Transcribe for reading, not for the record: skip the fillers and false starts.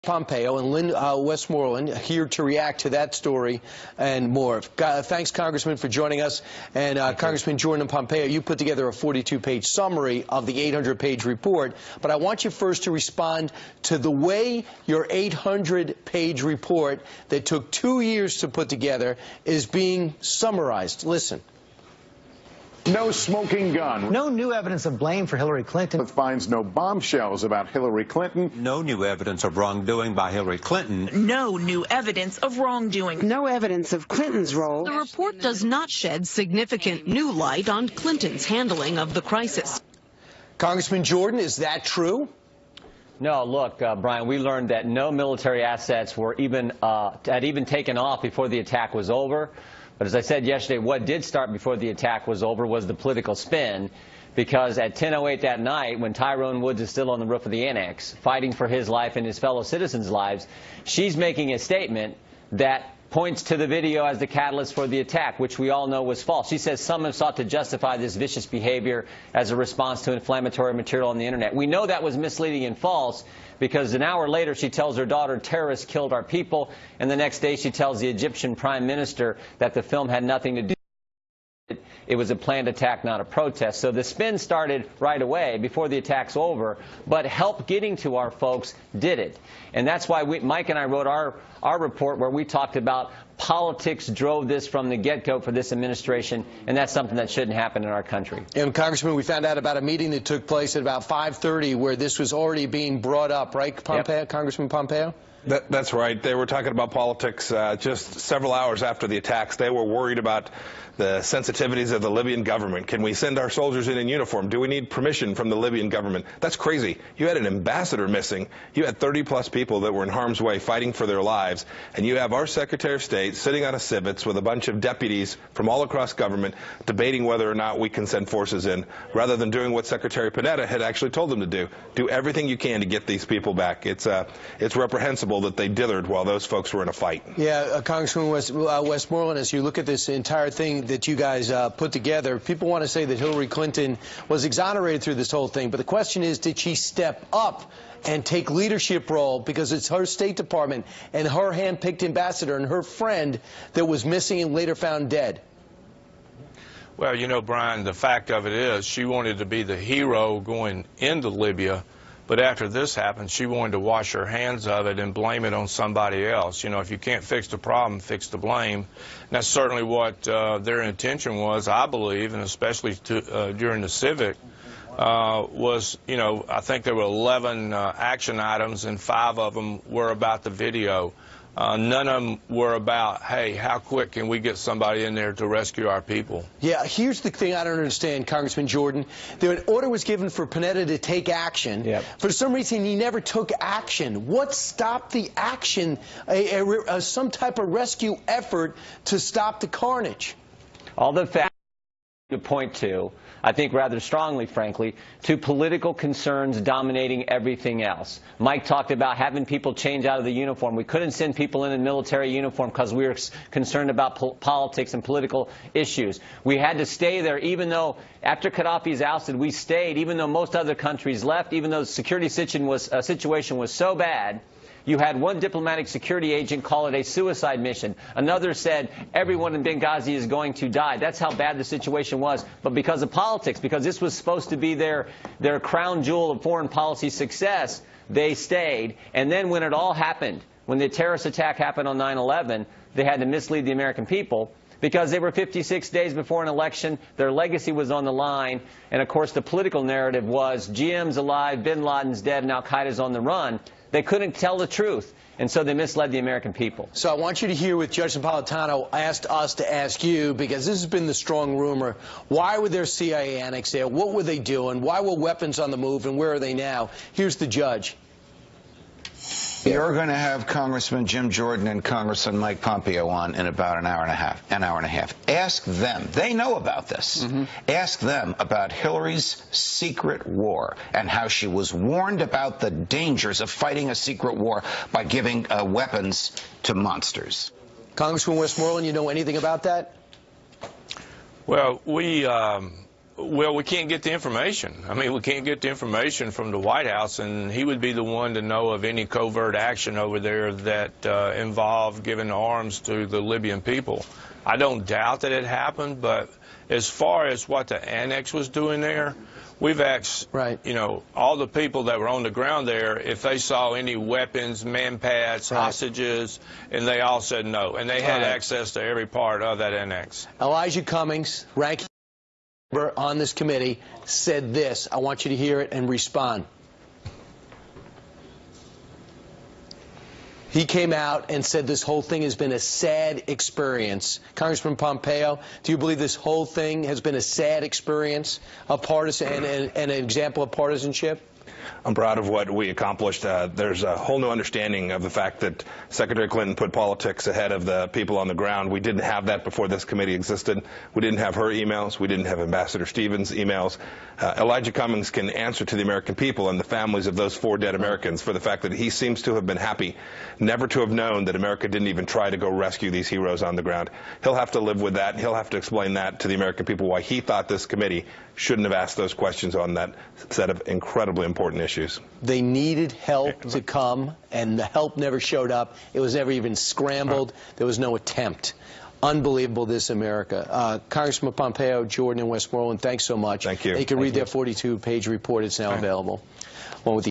Pompeo and Lynn, Westmoreland here to react to that story and more. Thanks, Congressman, for joining us. And Congressman Jordan and Pompeo, you put together a 42-page summary of the 800-page report. But I want you first to respond to the way your 800-page report that took 2 years to put together is being summarized. Listen. No smoking gun. No new evidence of blame for Hillary Clinton. Finds no bombshells about Hillary Clinton. No new evidence of wrongdoing by Hillary Clinton. No new evidence of wrongdoing. No evidence of Clinton's role. The report does not shed significant new light on Clinton's handling of the crisis. Congressman Jordan, is that true? No, look, Brian, we learned that no military assets were had even taken off before the attack was over. But as I said yesterday, what did start before the attack was over was the political spin, because at 10:08 that night, when Tyrone Woods is still on the roof of the annex, fighting for his life and his fellow citizens' lives, she's making a statement that points to the video as the catalyst for the attack, which we all know was false. She says someone sought to justify this vicious behavior as a response to inflammatory material on the internet. We know that was misleading and false, because an hour later she tells her daughter terrorists killed our people, and the next day she tells the Egyptian prime minister that the film had nothing to do with it. It was a planned attack, not a protest. So the spin started right away before the attack's over, but help getting to our folks did it. And that's why Mike and I wrote our report, where we talked about politics drove this from the get-go for this administration, and that's something that shouldn't happen in our country. And, Congressman, we found out about a meeting that took place at about 5:30 where this was already being brought up, right, Pompeo? Yep. Congressman Pompeo? That's right. They were talking about politics just several hours after the attacks. They were worried about the sensitivities of the Libyan government. Can we send our soldiers in uniform? Do we need permission from the Libyan government? That's crazy. You had an ambassador missing. You had 30-plus people that were in harm's way fighting for their lives. And you have our Secretary of State sitting on a civets with a bunch of deputies from all across government debating whether or not we can send forces in, rather than doing what Secretary Panetta had actually told them to do. Do everything you can to get these people back. It's reprehensible that they dithered while those folks were in a fight. Yeah, Congressman Westmoreland, as you look at this entire thing that you guys put together, people want to say that Hillary Clinton was exonerated through this whole thing, but the question is, did she step up and take leadership role, because it's her State Department and her hand-picked ambassador and her friend that was missing and later found dead? Well, you know, Brian, the fact of it is she wanted to be the hero going into Libya. But after this happened, she wanted to wash her hands of it and blame it on somebody else. You know, if you can't fix the problem, fix the blame. And that's certainly what their intention was, I believe, and especially during the civic, was, you know, I think there were 11 action items, and 5 of them were about the video. None of them were about, hey, how quick can we get somebody in there to rescue our people? Yeah, here's the thing I don't understand, Congressman Jordan. An order was given for Panetta to take action. Yep. For some reason, he never took action. What stopped the action, some type of rescue effort to stop the carnage? All the facts to point to, I think rather strongly, frankly, to political concerns dominating everything else. Mike talked about having people change out of the uniform. We couldn't send people in military uniform because we were concerned about politics and political issues. We had to stay there, even though after Gaddafi's ousted, we stayed, even though most other countries left, even though the security situation was so bad. You had one diplomatic security agent call it a suicide mission. Another said everyone in Benghazi is going to die. That's how bad the situation was. But because of politics, because this was supposed to be their crown jewel of foreign policy success, they stayed. And then when it all happened, when the terrorist attack happened on 9/11, they had to mislead the American people, because they were 56 days before an election. Their legacy was on the line. And, of course, the political narrative was GM's alive, bin Laden's dead, and al-Qaeda's on the run. They couldn't tell the truth, and so they misled the American people. So I want you to hear what Judge Napolitano asked us to ask you, because this has been the strong rumor. Why were there CIA annex there? What were they doing? Why were weapons on the move, and where are they now? Here's the judge. You're going to have Congressman Jim Jordan and Congressman Mike Pompeo on in about an hour and a half. Ask them. They know about this. Ask them about Hillary's secret war and how she was warned about the dangers of fighting a secret war by giving weapons to monsters. Congressman Westmoreland, you know anything about that? Well, Well, we can't get the information. I mean, we can't get the information from the White House, and he would be the one to know of any covert action over there that involved giving arms to the Libyan people. I don't doubt that it happened, but as far as what the annex was doing there, we've asked, you know, all the people that were on the ground there if they saw any weapons, man-pads, hostages, and they all said no. And they had access to every part of that annex. Elijah Cummings, ranking member on this committee, said this. I want you to hear it and respond. He came out and said this whole thing has been a sad experience. Congressman Pompeo, do you believe this whole thing has been a sad experience of partisan and an example of partisanship? I'm proud of what we accomplished. There's a whole new understanding of the fact that Secretary Clinton put politics ahead of the people on the ground. We didn't have that before this committee existed. We didn't have her emails. We didn't have Ambassador Stevens' emails. Elijah Cummings can answer to the American people and the families of those 4 dead Americans for the fact that he seems to have been happy never to have known that America didn't even try to go rescue these heroes on the ground. He'll have to live with that. He'll have to explain that to the American people why he thought this committee shouldn't have asked those questions on that set of incredibly important issues. They needed help to come, and the help never showed up. It was never even scrambled. There was no attempt. Unbelievable, this America. Congressman Pompeo, Jordan, and Westmoreland, thanks so much. Thank you. You can read their 42-page report. It's now available. Well, with the